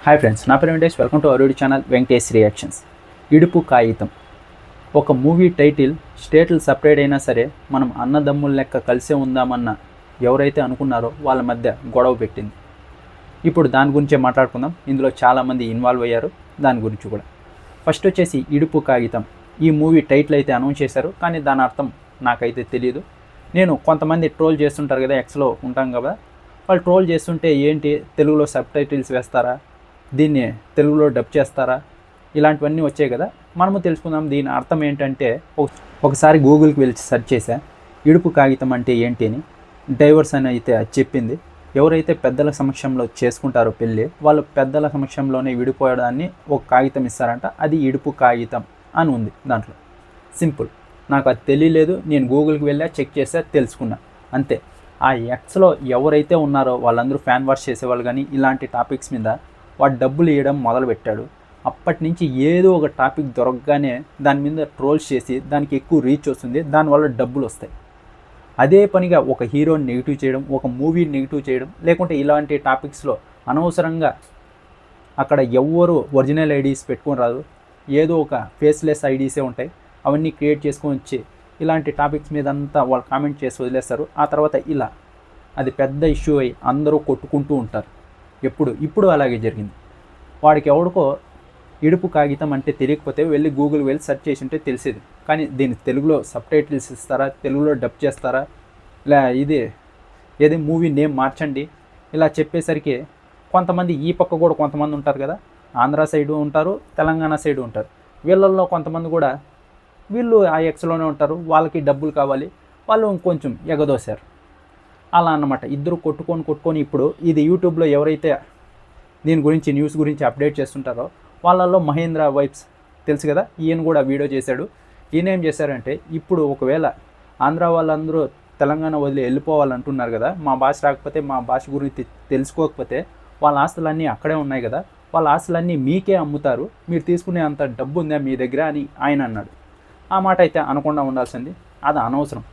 Hi friends, నా పేరు Venkatesh. Welcome to our YouTube channel Venkatesh reactions. Idupu Kagitham ఒక మూవీ టైటిల్. స్టేట్లు సపరేట్ అయినా సరే మనం అన్నదమ్ముల లెక్క కలిసే ఉందామన్న ఎవరైతే అనుకున్నారో వాళ్ళ మధ్య గొడవ పెట్టింది. ఇప్పుడు దాని గురించే మాట్లాడుకుందాం. ఇందులో చాలామంది ఇన్వాల్వ్ అయ్యారు. దాని గురించి కూడా ఫస్ట్ వచ్చేసి ఇడుపు కాగితం. ఈ మూవీ టైటిల్ అయితే అనౌన్స్ చేశారు, కానీ దాని అర్థం నాకైతే తెలియదు. నేను కొంతమంది ట్రోల్ చేస్తుంటారు కదా, ఎక్స్లో ఉంటాం కదా, వాళ్ళు ట్రోల్ చేస్తుంటే ఏంటి తెలుగులో సబ్ టైటిల్స్ వేస్తారా, దీన్ని తెలుగులో డబ్ చేస్తారా, ఇలాంటివన్నీ వచ్చాయి కదా. మనము తెలుసుకుందాం దీని అర్థం ఏంటంటే. ఒకసారి గూగుల్కి వెళ్ళి సెర్చ్ చేశా ఇడుపు కాగితం అంటే ఏంటి అని. డైవర్స్ అని అయితే చెప్పింది. ఎవరైతే పెద్దల సమక్షంలో చేసుకుంటారో పెళ్ళి, వాళ్ళు పెద్దల సమక్షంలోనే విడిపోయడాన్ని ఒక కాగితం ఇస్తారంట. అది ఇడుపు కాగితం అని ఉంది దాంట్లో. సింపుల్. నాకు అది తెలియలేదు. నేను గూగుల్కి వెళ్ళా, చెక్ చేసా, తెలుసుకున్నా, అంతే. ఆ ఎక్స్లో ఎవరైతే ఉన్నారో వాళ్ళందరూ ఫ్యాన్ వాష్ చేసేవాళ్ళు. కానీ ఇలాంటి టాపిక్స్ మీద వాడు డబ్బులు ఇవ్వడం మొదలుపెట్టాడు. అప్పటి నుంచి ఏదో ఒక టాపిక్ దొరకగానే దాని మీద ట్రోల్స్ చేసి దానికి ఎక్కువ రీచ్ వస్తుంది, దానివల్ల డబ్బులు వస్తాయి. అదే పనిగా ఒక హీరోని నెగిటివ్ చేయడం, ఒక మూవీని నెగిటివ్ చేయడం, లేకుంటే ఇలాంటి టాపిక్స్లో అనవసరంగా అక్కడ ఎవ్వరు ఒరిజినల్ ఐడీస్ పెట్టుకొని రాదు, ఏదో ఒక ఫేస్లెస్ ఐడీసే ఉంటాయి. అవన్నీ క్రియేట్ చేసుకొని వచ్చి ఇలాంటి టాపిక్స్ మీద అంతా వాళ్ళు కామెంట్ చేసి వదిలేస్తారు. ఆ తర్వాత ఇలా అది పెద్ద ఇష్యూ అయ్యి అందరూ కొట్టుకుంటూ ఉంటారు. ఇప్పుడు అలాగే జరిగింది. వాడికి ఎవడికో ఇడుపు కాగితం అంటే తెలియకపోతే వెళ్ళి గూగుల్ వెళ్ళి సెర్చ్ చేసి ఉంటే తెలిసేది. కానీ దీన్ని తెలుగులో సబ్ టైటిల్స్ ఇస్తారా, తెలుగులో డబ్ చేస్తారా, ఇలా ఏది మూవీ నేమ్ మార్చండి, ఇలా చెప్పేసరికి కొంతమంది ఈ పక్క కూడా కొంతమంది ఉంటారు కదా, ఆంధ్ర సైడు ఉంటారు, తెలంగాణ సైడు ఉంటారు. వీళ్ళల్లో కొంతమంది కూడా వీళ్ళు ఆ ఎక్స్లోనే ఉంటారు, వాళ్ళకి డబ్బులు కావాలి, వాళ్ళు ఇంకొంచెం ఎగదోశారు. అలా అన్నమాట. ఇద్దరు కొట్టుకొని ఇప్పుడు ఇది యూట్యూబ్లో ఎవరైతే దీని గురించి న్యూస్ గురించి అప్డేట్ చేస్తుంటారో వాళ్ళల్లో మహేంద్ర వైబ్స్ తెలుసు కదా, ఈయన కూడా వీడియో చేశాడు. ఈయన ఏం చేశారంటే, ఇప్పుడు ఒకవేళ ఆంధ్ర వాళ్ళందరూ తెలంగాణ వదిలి వెళ్ళిపోవాలంటున్నారు కదా, మా భాష రాకపోతే, మా భాష గురించి తెలుసుకోకపోతే వాళ్ళ ఆస్తులన్నీ అక్కడే ఉన్నాయి కదా, వాళ్ళ ఆస్తులన్నీ మీకే అమ్ముతారు, మీరు తీసుకునే అంత డబ్బు ఉందా మీ దగ్గర అని ఆయన అన్నాడు. ఆ మాట అయితే అనకుండా ఉండాల్సింది, అది అనవసరం.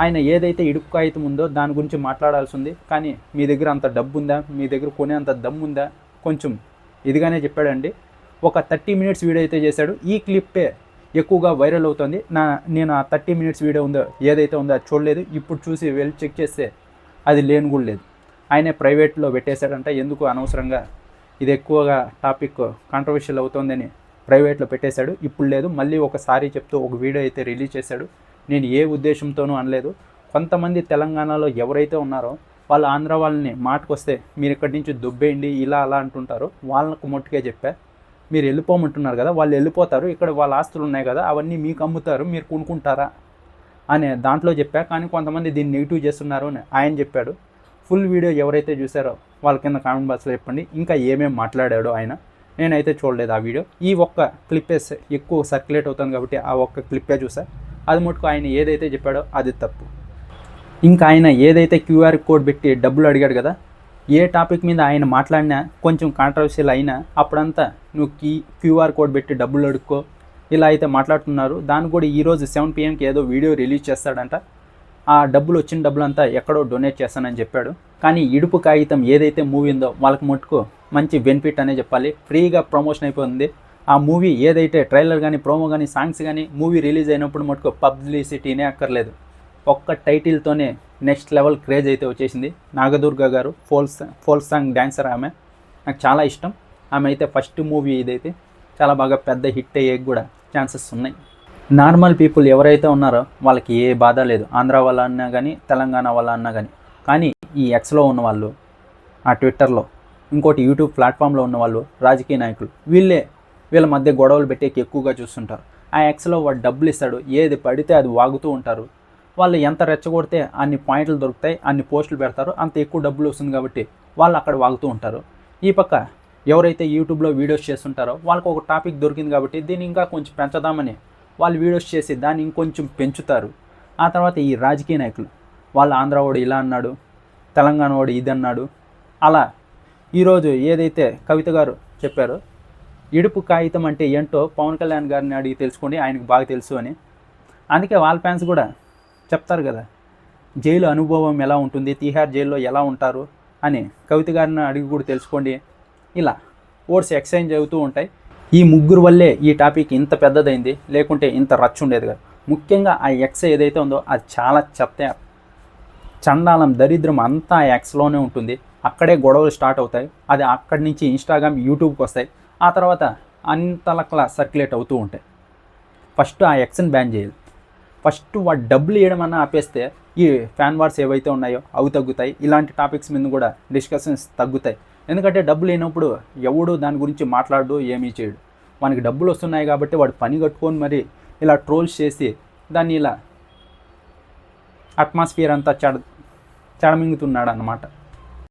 ఆయన ఏదైతే ఇడుపు కాగితం ఉందో దాని గురించి మాట్లాడాల్సి ఉంది. కానీ మీ దగ్గర అంత డబ్బు ఉందా, మీ దగ్గర కొనే అంత దమ్ము ఉందా, కొంచెం ఇదిగానే చెప్పాడండి. ఒక 30 మినిట్స్ వీడియో అయితే చేశాడు. ఈ క్లిప్పే ఎక్కువగా వైరల్ అవుతుంది. నేను ఆ 30 మినిట్స్ వీడియో ఉందో ఏదైతే ఉందో అది చూడలేదు. ఇప్పుడు చూసి వెళ్ళి చెక్ చేస్తే అది లేని కూడా లేదు. ఆయనే ప్రైవేట్లో పెట్టేశాడంట. ఎందుకు అనవసరంగా ఇది ఎక్కువగా టాపిక్ కాంట్రవర్షియల్ అవుతుందని ప్రైవేట్లో పెట్టేశాడు. ఇప్పుడు లేదు. మళ్ళీ ఒకసారి చెప్తూ ఒక వీడియో అయితే రిలీజ్ చేశాడు. నేను ఏ ఉద్దేశంతోనూ అనలేదు. కొంతమంది తెలంగాణలో ఎవరైతే ఉన్నారో వాళ్ళు ఆంధ్ర వాళ్ళని మాటకొస్తే మీరు ఇక్కడి నుంచి దుబ్బేయండి ఇలా అలా అంటుంటారు, వాళ్ళకు మొట్టుకే చెప్పా. మీరు వెళ్ళిపోమంటున్నారు కదా, వాళ్ళు వెళ్ళిపోతారు, ఇక్కడ వాళ్ళ ఆస్తులు ఉన్నాయి కదా, అవన్నీ మీకు అమ్ముతారు, మీరు కొనుక్కుంటారా అనే దాంట్లో చెప్పా. కానీ కొంతమంది దీన్ని నెగిటివ్ చేస్తున్నారు అని ఆయన చెప్పాడు. ఫుల్ వీడియో ఎవరైతే చూసారో వాళ్ళ కింద కామెంట్ బాక్స్లో చెప్పండి ఇంకా ఏమేమి మాట్లాడాడో ఆయన. నేనైతే చూడలేదు ఆ వీడియో. ఈ ఒక్క క్లిప్పే ఎక్కువ సర్క్యులేట్ అవుతుంది కాబట్టి ఆ ఒక్క క్లిప్పే చూసా. అది మటుకు ఆయన ఏదైతే చెప్పాడో అది తప్పు. ఇంకా ఆయన ఏదైతే క్యూఆర్ కోడ్ పెట్టి డబ్బులు అడిగాడు కదా, ఏ టాపిక్ మీద ఆయన మాట్లాడినా కొంచెం కాంట్రవర్షియల్ అయినా అప్పుడంతా నువ్వు క్యూఆర్ కోడ్ పెట్టి డబ్బులు అడుక్కో ఇలా అయితే మాట్లాడుతున్నారు. దాన్ని కూడా ఈరోజు 7 PM ఏదో వీడియో రిలీజ్ చేస్తాడంట. ఆ డబ్బులు వచ్చిన డబ్బులంతా ఎక్కడో డొనేట్ చేస్తానని చెప్పాడు. కానీ ఇడుపు కాగితం ఏదైతే మూవీ ఉందో వాళ్ళకి మటుకు మంచి బెనిఫిట్ అనే చెప్పాలి. ఫ్రీగా ప్రమోషన్ అయిపోయింది. ఆ మూవీ ఏదైతే ట్రైలర్ కానీ, ప్రోమో కానీ, సాంగ్స్ కానీ మూవీ రిలీజ్ అయినప్పుడు మటుకు పబ్లిసిటీనే అక్కర్లేదు. ఒక్క టైటిల్తోనే నెక్స్ట్ లెవెల్ క్రేజ్ అయితే వచ్చేసింది. నాగదుర్గ గారు ఫోల్క్ సాంగ్ డ్యాన్సర్. ఆమె నాకు చాలా ఇష్టం. ఆమె అయితే ఫస్ట్ మూవీ ఇదైతే చాలా బాగా పెద్ద హిట్ అయ్యే కూడా ఛాన్సెస్ ఉన్నాయి. నార్మల్ పీపుల్ ఎవరైతే ఉన్నారో వాళ్ళకి ఏ బాధ లేదు, ఆంధ్ర వాళ్ళ అన్నా కానీ, తెలంగాణ వాళ్ళ అన్నా కానీ. కానీ ఈ ఎక్స్లో ఉన్నవాళ్ళు, ఆ ట్విట్టర్లో, ఇంకోటి యూట్యూబ్ ప్లాట్ఫామ్లో ఉన్నవాళ్ళు, రాజకీయ నాయకులు, వీళ్ళ మధ్య గొడవలు పెట్టేకి ఎక్కువగా చూస్తుంటారు. ఆ ఎక్స్లో వాడు డబ్బులు ఇస్తాడు, ఏది పడితే అది వాగుతూ ఉంటారు. వాళ్ళు ఎంత రెచ్చగొడితే అన్ని పాయింట్లు దొరుకుతాయి, అన్ని పోస్టులు పెడతారు, అంత ఎక్కువ డబ్బులు వస్తుంది కాబట్టి వాళ్ళు అక్కడ వాగుతూ ఉంటారు. ఈ పక్క ఎవరైతే యూట్యూబ్లో వీడియోస్ చేస్తుంటారో వాళ్ళకి ఒక టాపిక్ దొరికింది కాబట్టి దీన్ని ఇంకా కొంచెం పెంచుదామని వాళ్ళు వీడియోస్ చేసి దాన్ని ఇంకొంచెం పెంచుతారు. ఆ తర్వాత ఈ రాజకీయ నాయకులు వాళ్ళు ఆంధ్ర వాడు ఇలా అన్నాడు, తెలంగాణ వాడు ఇది అన్నాడు. అలా ఈరోజు ఏదైతే కవిత గారు చెప్పారో ఇడుపు కాగితం అంటే ఏంటో పవన్ కళ్యాణ్ గారిని అడిగి తెలుసుకోండి, ఆయనకు బాగా తెలుసు అని. అందుకే వాళ్ళ ఫ్యాన్స్ కూడా చెప్తారు కదా, జైలు అనుభవం ఎలా ఉంటుంది, తీహార్ జైల్లో ఎలా ఉంటారు అని కవిత గారిని అడిగి కూడా తెలుసుకోండి. ఇలా ఓట్స్ ఎక్స్చేంజ్ అవుతూ ఉంటాయి. ఈ ముగ్గురు వల్లే ఈ టాపిక్ ఇంత పెద్దదైంది, లేకుంటే ఇంత రచ్చ ఉండేది కాదు. ముఖ్యంగా ఆ ఎక్స్ ఏదైతే ఉందో అది చాలా చెత్త, చండాలం, దరిద్రం అంతా ఆ ఎక్స్లోనే ఉంటుంది. అక్కడే గొడవలు స్టార్ట్ అవుతాయి. అది అక్కడి నుంచి ఇన్స్టాగ్రామ్, యూట్యూబ్కి వస్తాయి. ఆ తర్వాత అంతలకలా సర్క్యులేట్ అవుతూ ఉంటాయి. ఫస్ట్ ఆ ఎక్స్ని బ్యాన్ చేయాలి. ఫస్ట్ వాడు డబ్బులు ఇవ్వడం అన్నా ఆపేస్తే ఈ ఫ్యాన్ వార్స్ ఏవైతే ఉన్నాయో అవి తగ్గుతాయి. ఇలాంటి టాపిక్స్ మీద కూడా డిస్కషన్స్ తగ్గుతాయి. ఎందుకంటే డబ్బులు లేనప్పుడు ఎవడు దాని గురించి మాట్లాడు, ఏమీ చేయడు. మనకి డబ్బులు వస్తున్నాయి కాబట్టి వాడు పని కట్టుకొని మరి ఇలా ట్రోల్స్ చేసి దాన్ని ఇలా అట్మాస్ఫియర్ అంతా చెడమింగుతున్నాడు అన్నమాట.